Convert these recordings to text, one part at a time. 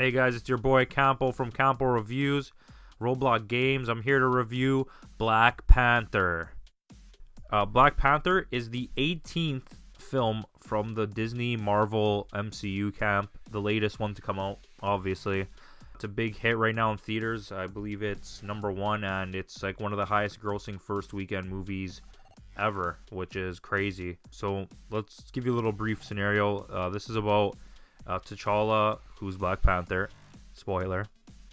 Hey guys, it's your boy Campo from Campo.Reviews, Roblox Games. I'm here to review Black Panther. Black Panther is the 18th film from the Disney Marvel MCU camp, the latest one to come out, obviously. It's a big hit right now in theaters. I believe it's #1, and it's like one of the highest grossing first weekend movies ever, which is crazy. So let's give you a little brief scenario. This is about T'Challa, who's Black Panther, spoiler,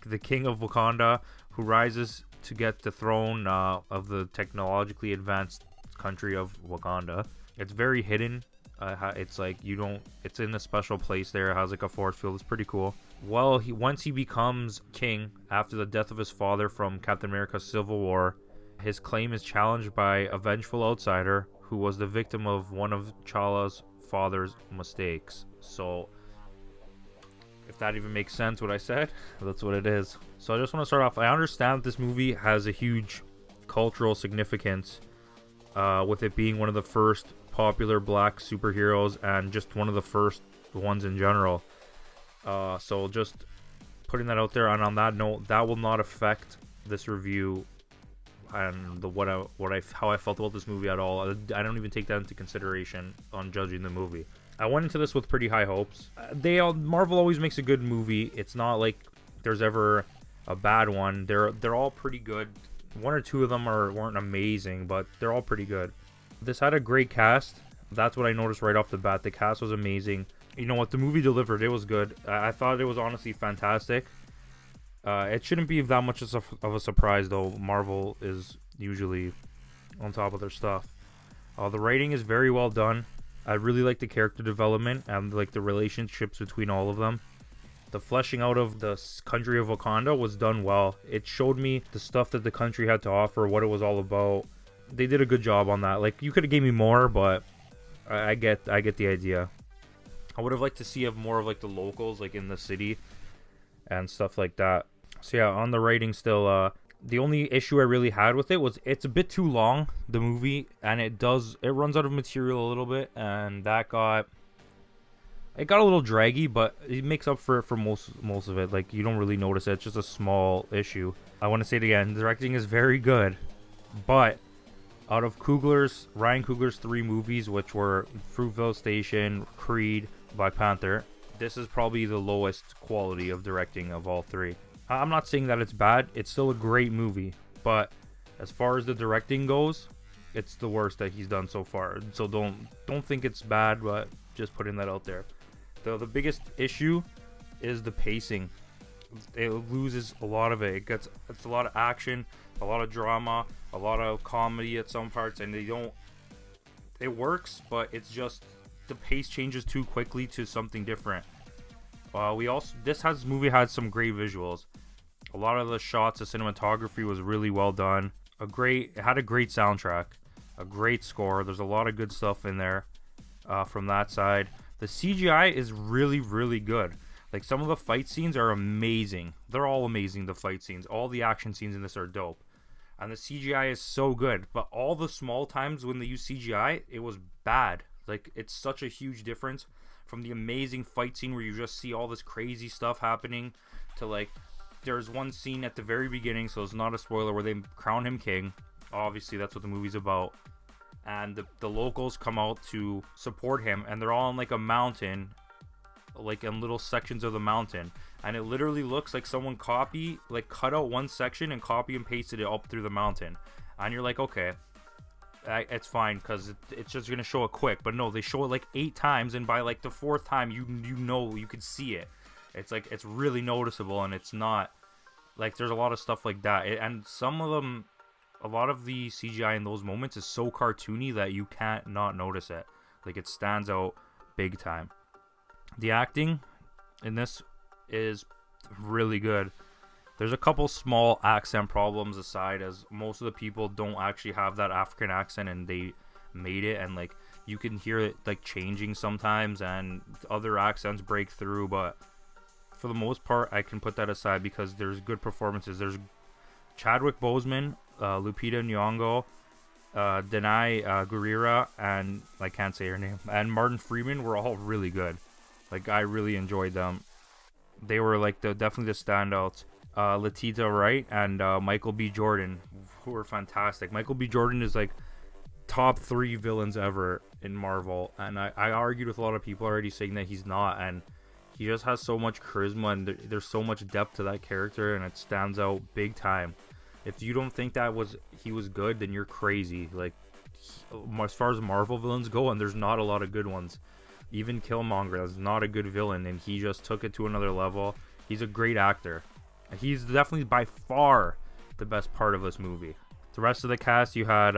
the king of Wakanda, who rises to get the throne of the technologically advanced country of Wakanda. It's very hidden. It's like it's in a special place there. It has like a force field. It's pretty cool. Well, once he becomes king after the death of his father from Captain America's Civil War, his claim is challenged by a vengeful outsider who was the victim of one of T'Challa's father's mistakes. So if that even makes sense what I said, that's what it is. So I just want to start off. I understand that this movie has a huge cultural significance, with it being one of the first popular black superheroes and just one of the first ones in general. So just putting that out there, and on that note, that will not affect this review and how I felt about this movie at all. I don't even take that into consideration on judging the movie. I went into this with pretty high hopes. Marvel always makes a good movie. It's not like there's ever a bad one. They're all pretty good. One or two of them weren't amazing, but they're all pretty good. This had a great cast. That's what I noticed right off the bat. The cast was amazing. You know what? The movie delivered. It was good. I thought it was honestly fantastic. It shouldn't be that much of a surprise, though. Marvel is usually on top of their stuff. The writing is very well done. I really like the character development and like the relationships between all of them. The fleshing out of the country of Wakanda was done well. It showed me the stuff that the country had to offer, what it was all about. They did a good job on that. Like, you could have gave me more, but I get the idea. I would have liked to see more of like the locals like in the city and stuff like that. So yeah, on the writing still, the only issue I really had with it was it's a bit too long, the movie, and it runs out of material a little bit, and it got a little draggy, but it makes up for most of it. Like, you don't really notice it. It's just a small issue. I want to say it again, the directing is very good, but out of Ryan Coogler's 3 movies, which were Fruitvale Station, Creed, Black Panther, this is probably the lowest quality of directing of all 3. I'm not saying that it's bad. It's still a great movie, but as far as the directing goes, it's the worst that he's done so far. So don't think it's bad, but just putting that out there. The biggest issue is the pacing. It loses a lot of it. It's a lot of action, a lot of drama, a lot of comedy at some parts, and it works, but it's just the pace changes too quickly to something different. This movie had some great visuals. A lot of the shots, the cinematography was really well done. It had a great soundtrack, a great score. There's a lot of good stuff in there from that side. The CGI is really, really good. Like, some of the fight scenes are amazing. They're all amazing, the fight scenes. All the action scenes in this are dope. And the CGI is so good. But all the small times when they use CGI, it was bad. Like, it's such a huge difference from the amazing fight scene where you just see all this crazy stuff happening to, like, there's one scene at the very beginning, so it's not a spoiler, where they crown him king. Obviously, that's what the movie's about. And the locals come out to support him, and they're all on like a mountain, like in little sections of the mountain. And it literally looks like someone cut out one section and copy and pasted it up through the mountain. And you're like, okay, it's fine, because it's just going to show it quick. But no, they show it like 8 times, and by like the 4th time, you can see it. It's like, it's really noticeable, and it's not like, there's a lot of stuff like that. And some of them, a lot of the CGI in those moments is so cartoony that you can't not notice it. Like, it stands out big time. The acting in this is really good. There's a couple small accent problems aside, as most of the people don't actually have that African accent, and they made it, and like, you can hear it like changing sometimes, and other accents break through, but for the most part, I can put that aside because there's good performances. There's Chadwick Boseman, Lupita Nyong'o, Denai Gurira, and I can't say her name, and Martin Freeman were all really good. Like, I really enjoyed them. They were like definitely the standouts. Letitia Wright and Michael B. Jordan, who were fantastic. Michael B. Jordan is like top 3 villains ever in Marvel, and I argued with a lot of people already saying that he's not, and he just has so much charisma, and there's so much depth to that character, and it stands out big time. If you don't think he was good, then you're crazy. Like, as far as Marvel villains go, and there's not a lot of good ones. Even Killmonger is not a good villain, and he just took it to another level. He's a great actor. He's definitely by far the best part of this movie. The rest of the cast, you had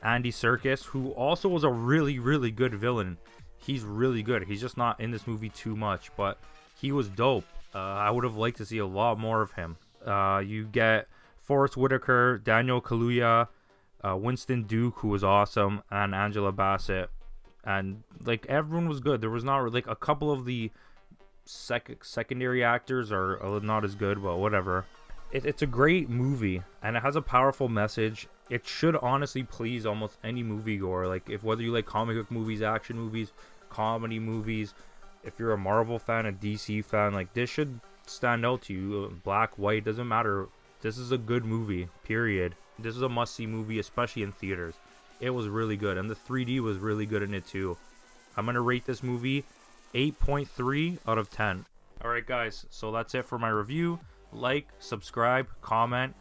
Andy Serkis, who also was a really, really good villain. He's really good. He's just not in this movie too much, but he was dope. I would have liked to see a lot more of him. You get Forrest Whitaker, Daniel Kaluuya, Winston Duke, who was awesome, and Angela Bassett. And like everyone was good. There was not like a couple of the secondary actors are not as good, but whatever. It's a great movie, and it has a powerful message. It should honestly please almost any moviegoer. Like, if whether you like comic book movies, action movies, comedy movies, if you're a Marvel fan, a DC fan, like this should stand out to you. Black, white, doesn't matter. This is a good movie, period. This is a must-see movie, especially in theaters. It was really good, and the 3D was really good in it too. I'm gonna rate this movie 8.3 out of 10. Alright guys, so that's it for my review. Like, subscribe, comment,